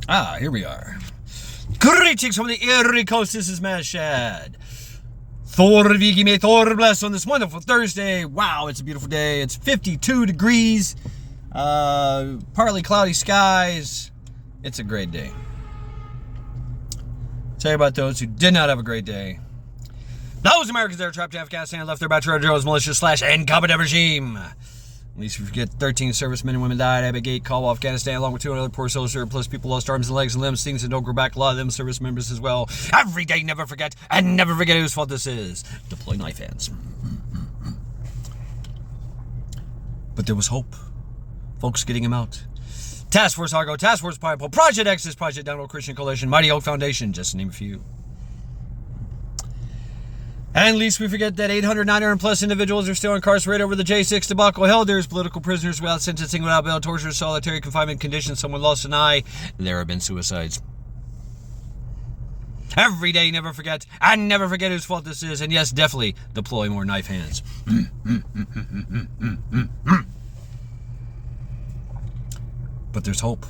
Here we are. Greetings from the Erie Coast. This is Mad Shad. Thor Vigi may Thor bless on this wonderful Thursday. Wow, it's a beautiful day. It's 52 degrees. Partly cloudy skies. It's a great day. Tell you about those who did not have a great day. Those Americans that are trapped in Afghanistan and left there by Trader Joe's militia / incompetent regime. At least we forget 13 servicemen and women died at a gate call Afghanistan, along with 200 other poor soldiers, plus people lost arms and legs and limbs, things that don't grow back. A lot of them service members as well. Every day, never forget, and never forget whose fault this is. Deploy knife hands. But there was hope. Folks getting him out. Task Force Argo, Task Force Pineapple, Project Exodus, Project Download Christian Coalition, Mighty Oak Foundation, just to name a few. And least we forget that 900 plus individuals are still incarcerated over the J6 debacle. Hell, there's political prisoners without sentencing, without bail, torture, solitary confinement conditions. Someone lost an eye. There have been suicides. Every day, never forget, and never forget whose fault this is. And yes, definitely deploy more knife hands. But there's hope.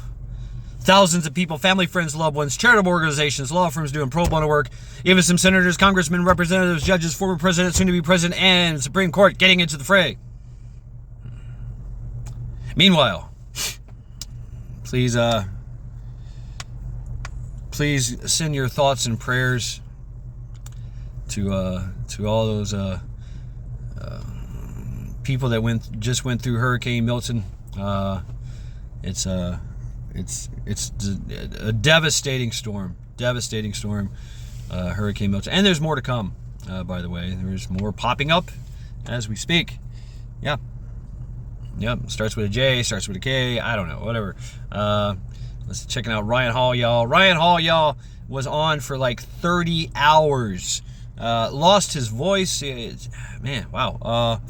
Thousands of people, family, friends, loved ones, charitable organizations, law firms doing pro bono work, even some senators, congressmen, representatives, judges, former president, soon to be president, and Supreme Court getting into the fray. Meanwhile, please send your thoughts and prayers to all those people that just went through Hurricane Milton. It's a devastating storm. Hurricane Milton. And there's more to come, by the way. There's more popping up as we speak. Yeah. Yep. Starts with a J, starts with a K. I don't know. Whatever. Let's check out Ryan Hall, y'all. Ryan Hall, y'all, was on for like 30 hours. Lost his voice. Man, wow.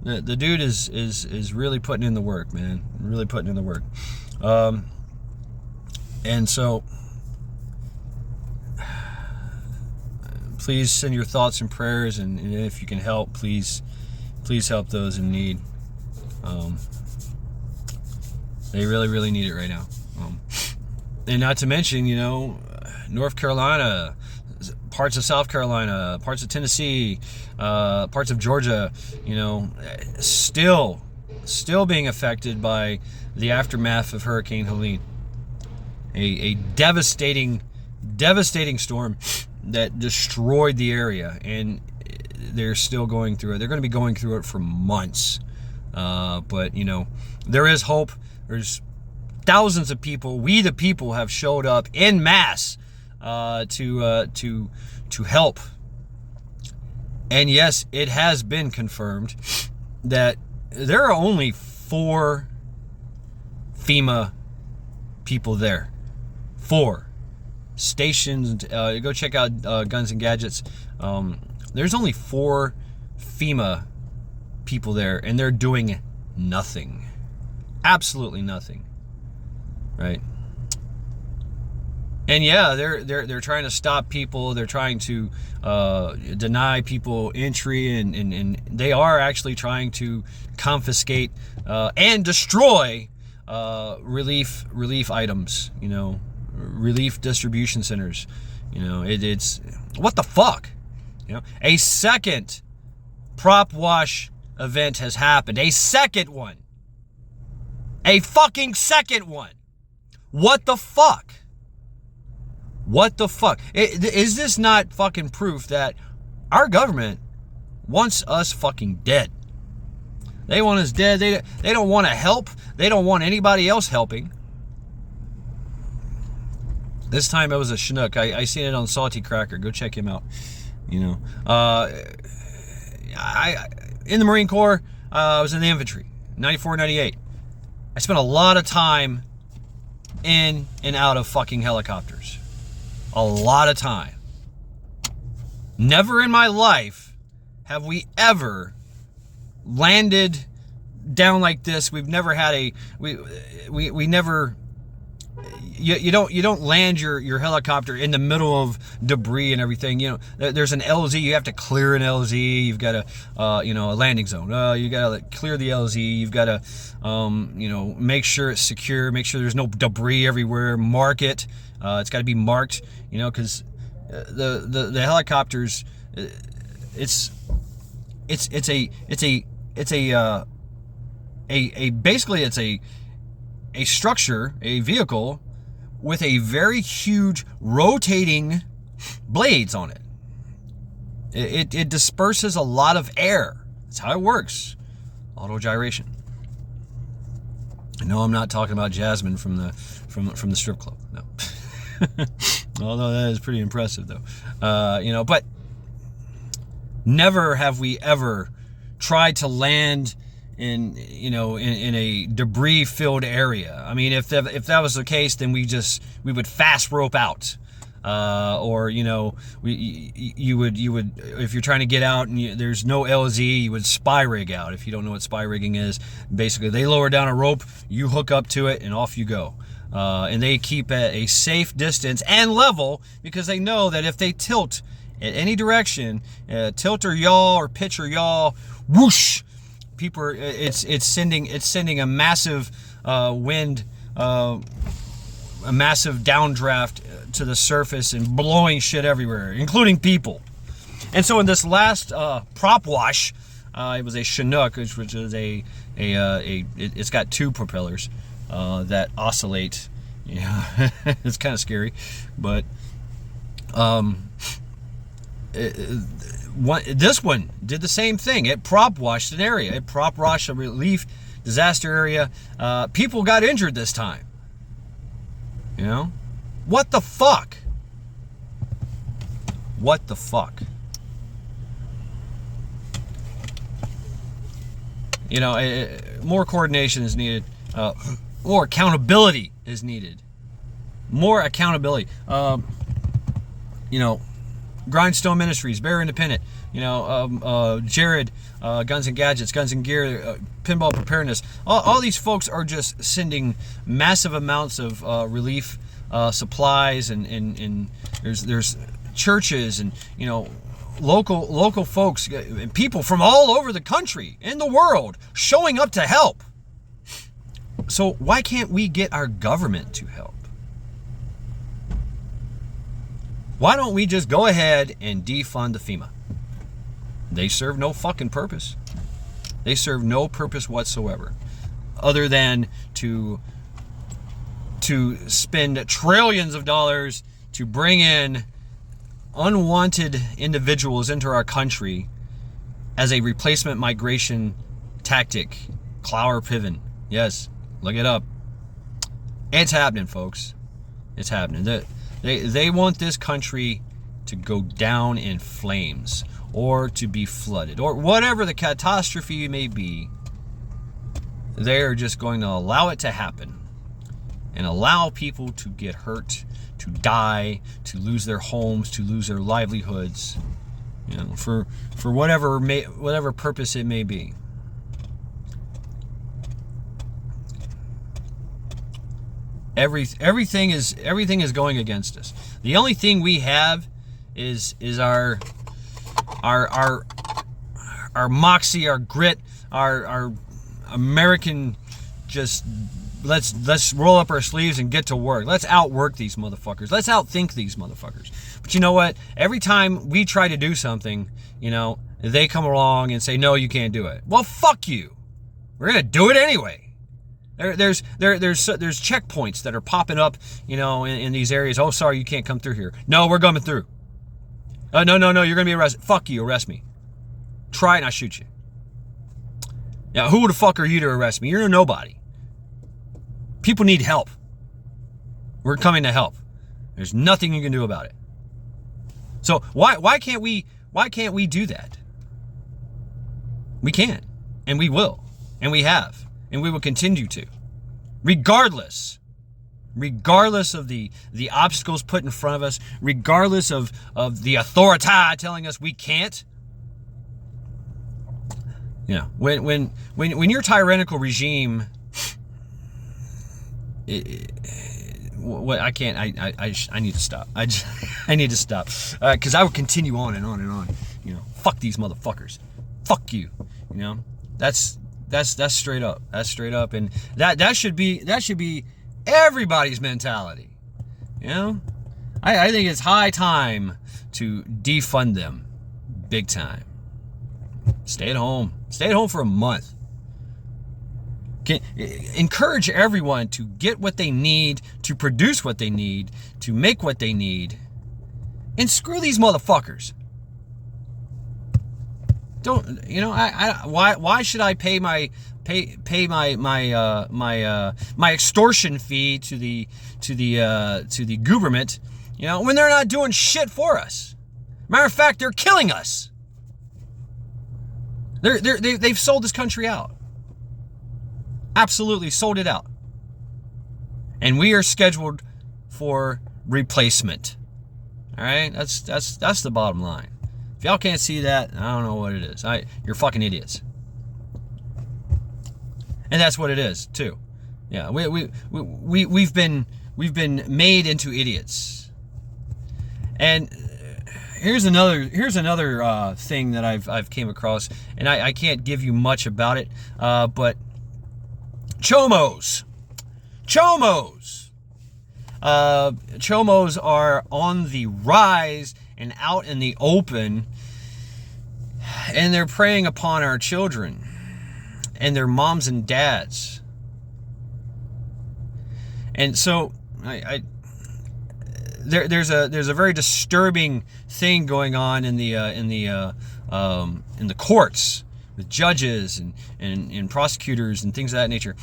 The dude is really putting in the work, man. Really putting in the work. And so, please send your thoughts and prayers, and if you can help, please help those in need. They really need it right now. And not to mention, North Carolina, parts of South Carolina, parts of Tennessee, parts of Georgia, still being affected by the aftermath of Hurricane Helene. A devastating storm that destroyed the area, and they're still going through it. They're going to be going through it for months. But there is hope. There's thousands of people. We the people have showed up en masse to help. And yes, it has been confirmed that there are only 4 FEMA people there. 4 stations. Go check out Guns and Gadgets. There's only 4 FEMA people there, and they're doing nothing. Absolutely nothing. Right? And yeah, they're trying to stop people. They're trying to deny people entry, and they are actually trying to confiscate and destroy relief items. Relief distribution centers. It's what the fuck. A second prop wash event has happened. A second one. A fucking second one. What the fuck? What the fuck? Is this not fucking proof that our government wants us fucking dead? They want us dead. They don't want to help. They don't want anybody else helping. This time it was a Chinook. I seen it on Salty Cracker. Go check him out. I in the Marine Corps. I was in the infantry, 94, 98. I spent a lot of time in and out of fucking helicopters. A lot of time. Never in my life have we ever landed down like this. We've never had we never you don't land your helicopter in the middle of debris and everything. You know, there's an LZ. You have to clear an LZ. You've got a you know, a landing zone. You got to clear the LZ. You've got to you know, make sure it's secure. Make sure there's no debris everywhere. Mark it. It's got to be marked. You know, because the helicopters, it's basically it's a structure, a vehicle with a very huge rotating blades on it. It disperses a lot of air. That's how it works. Auto gyration. No, I'm not talking about Jasmine from the strip club. No. Although that is pretty impressive, though. You know, but never have we ever tried to land in a debris filled area. I mean, if that was the case, then we would fast rope out, or you know, you would if you're trying to get out and there's no LZ, you would spy rig out. If you don't know what spy rigging is, basically they lower down a rope, you hook up to it, and off you go. And they keep at a safe distance and level, because they know that if they tilt in any direction, tilt or yaw or pitch or yaw, whoosh, people are, it's sending a massive wind, a massive downdraft to the surface and blowing shit everywhere, including people. And so in this last prop wash, it was a Chinook, which is it's got two propellers that oscillate. Yeah, it's kind of scary, but this one did the same thing. It prop washed an area. It prop washed a relief disaster area. People got injured this time. You know, what the fuck? What the fuck? You know, more coordination is needed. More accountability is needed. More accountability. You know, Grindstone Ministries, Bear Independent. You know, Jared, Guns and Gadgets, Guns and Gear, Pinball Preparedness. All these folks are just sending massive amounts of relief supplies, and there's churches and, you know, local folks, people from all over the country and the world showing up to help. So why can't we get our government to help? Why don't we just go ahead and defund the FEMA? They serve no fucking purpose. They serve no purpose whatsoever, other than to spend trillions of dollars to bring in unwanted individuals into our country as a replacement migration tactic. Clower Piven. Yes, look it up. It's happening, folks. It's happening. They want this country to go down in flames, or to be flooded, or whatever the catastrophe may be. They're just going to allow it to happen and allow people to get hurt, to die, to lose their homes, to lose their livelihoods, you know, for whatever purpose it may be. Everything is going against us. The only thing we have is our moxie, our grit, our American, just let's roll up our sleeves and get to work. Let's outwork these motherfuckers. Let's outthink these motherfuckers. But you know what? Every time we try to do something, you know, they come along and say, no, you can't do it. Well, fuck you. We're gonna do it anyway. There's checkpoints that are popping up, you know, in these areas. Oh, sorry, you can't come through here. No, we're coming through. No, you're gonna be arrested. Fuck you, arrest me. Try it and I shoot you. Now, who the fuck are you to arrest me? You're nobody. People need help. We're coming to help. There's nothing you can do about it. So why can't we do that? We can, and we will, and we have, and we will continue to, regardless of the obstacles put in front of us, regardless of the authority telling us we can't. You know, when your tyrannical regime what I can't. I need to stop. I need to stop because I would continue on and on and on. Fuck these motherfuckers. Fuck you. That's straight up. That's straight up, and that should be everybody's mentality. I think it's high time to defund them, big time. Stay at home. Stay at home for a month. Encourage everyone to get what they need, to produce what they need, to make what they need, and screw these motherfuckers. Don't why should I pay my extortion fee to the government, when they're not doing shit for us? Matter of fact, they're killing us. They've sold this country out. Absolutely sold it out. And we are scheduled for replacement. All right? That's the bottom line. If y'all can't see that, I don't know what it is. You're fucking idiots. And that's what it is, too. Yeah, we've been made into idiots. And here's another thing that I've came across, and I can't give you much about it, but Chomos are on the rise and out in the open, and they're preying upon our children and their moms and dads. And so there's a very disturbing thing going on in the courts with judges and prosecutors and things of that nature.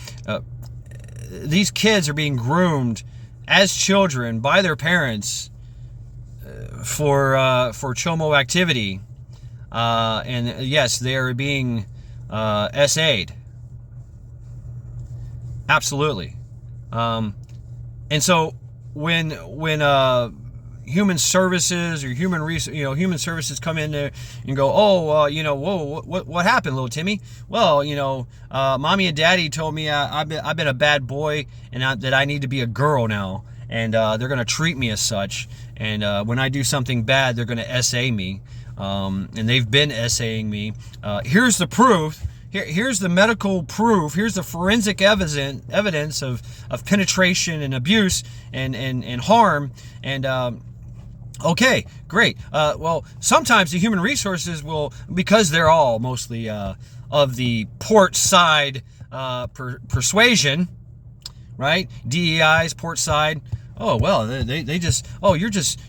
These kids are being groomed as children by their parents for chomo activity, and yes, they are being SA'd. Absolutely. And so when human services or human services come in there and go, whoa, what happened, little Timmy? Well, mommy and daddy told me I've been a bad boy and that I need to be a girl now, and they're going to treat me as such. And when I do something bad, they're going to SA me, and they've been SAing me. Here's the proof. Here's the medical proof. Here's the forensic evidence of penetration and abuse and harm. And okay, great. Well, sometimes the human resources will, because they're all mostly of the port side persuasion, right? DEI's port side. Oh well, they just,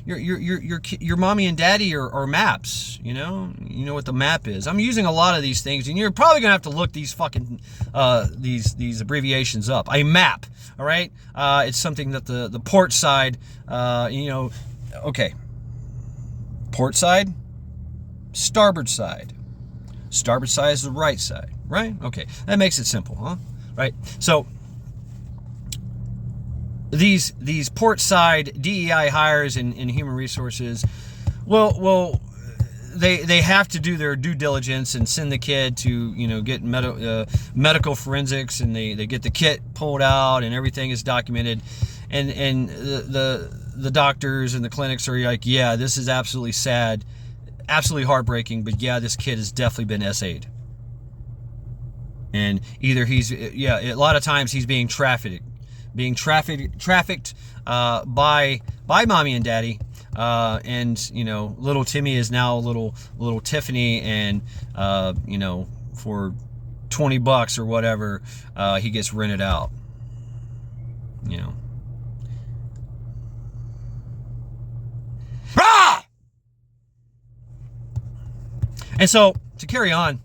your mommy and daddy are maps. You know what the map is. I'm using a lot of these things, and you're probably gonna have to look these fucking these abbreviations up. A map, all right? It's something that the port side, okay. Port side, starboard side. Starboard side is the right side, right? Okay, that makes it simple, huh? Right? So these port side DEI hires in human resources, well, they have to do their due diligence and send the kid to get medical forensics, and they get the kit pulled out and everything is documented, and the doctors and the clinics are like, yeah, this is absolutely sad, absolutely heartbreaking, but yeah, this kid has definitely been SA'd. And either a lot of times he's being trafficked by mommy and daddy, and little Timmy is now little Tiffany, and for $20 or whatever, he gets rented out. And so, to carry on,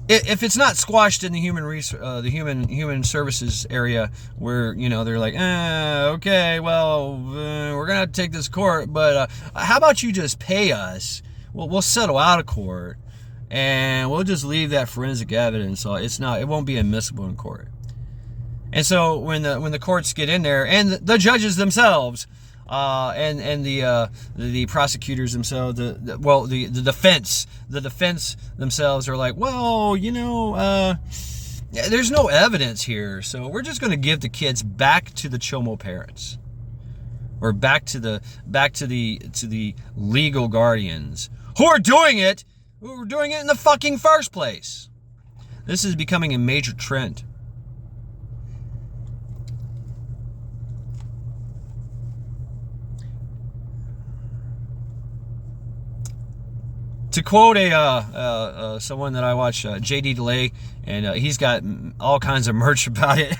if it's not squashed in the human services area, where they're like, okay, well, we're gonna have to take this to court, but how about you just pay us? We'll settle out of court, and we'll just leave that forensic evidence. So it won't be admissible in court. And so when the courts get in there, and the judges themselves, and the prosecutors themselves, the defense themselves are like, well, there's no evidence here, so we're just going to give the kids back to the Chomo parents, or back to the legal guardians who are doing it in the fucking first place. This is becoming a major trend. To quote someone that I watch, JD Delay, and he's got all kinds of merch about it.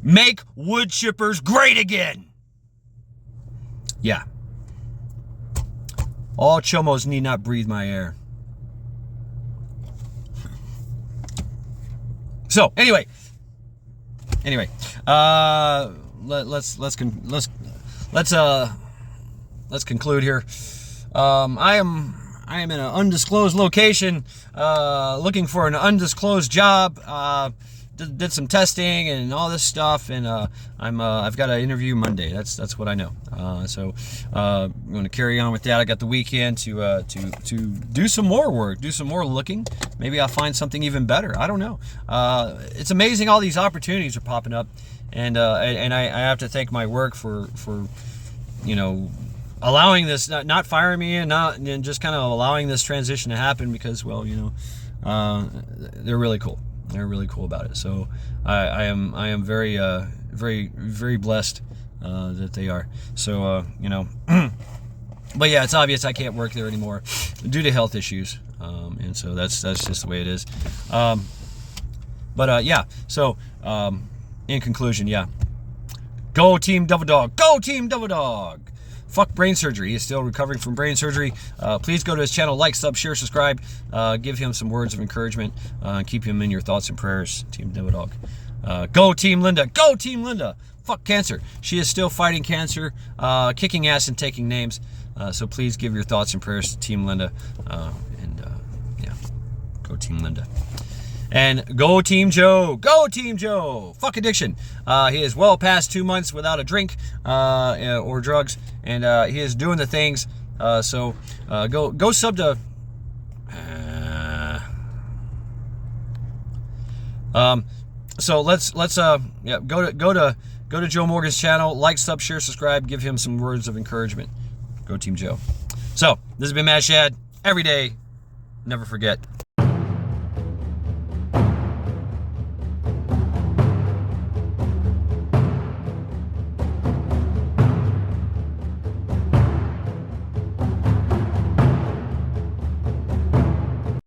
Make wood chippers great again. Yeah. All Chomos need not breathe my air. So anyway, let's conclude here. I am in an undisclosed location, looking for an undisclosed job. Did some testing and all this stuff, and I've got an interview Monday. That's what I know. So I'm going to carry on with that. I got the weekend to do some more work, do some more looking. Maybe I'll find something even better. I don't know. It's amazing all these opportunities are popping up, and I have to thank my work for allowing this, not firing me and just kind of allowing this transition to happen, because they're really cool. They're really cool about it. So I am very very blessed that they are. So but yeah, it's obvious I can't work there anymore due to health issues, and so that's just the way it is. Yeah. So in conclusion, yeah, go Team Devildawg, go Team Devildawg. Fuck brain surgery. He is still recovering from brain surgery. Please go to his channel, like, sub, share, subscribe. Give him some words of encouragement. Keep him in your thoughts and prayers, Team Devildawg. Go TeamLinda. Go TeamLinda. Fuck cancer. She is still fighting cancer, kicking ass and taking names. So please give your thoughts and prayers to TeamLinda. Yeah, go TeamLinda. And go TeamJoe. Go TeamJoe. Fuck addiction. He is well past 2 months without a drink or drugs, and he is doing the things. So go sub to. So let's go to Joe Morgan's channel. Like, sub, share, subscribe. Give him some words of encouragement. Go TeamJoe. So this has been Matt Shad. Every day, never forget.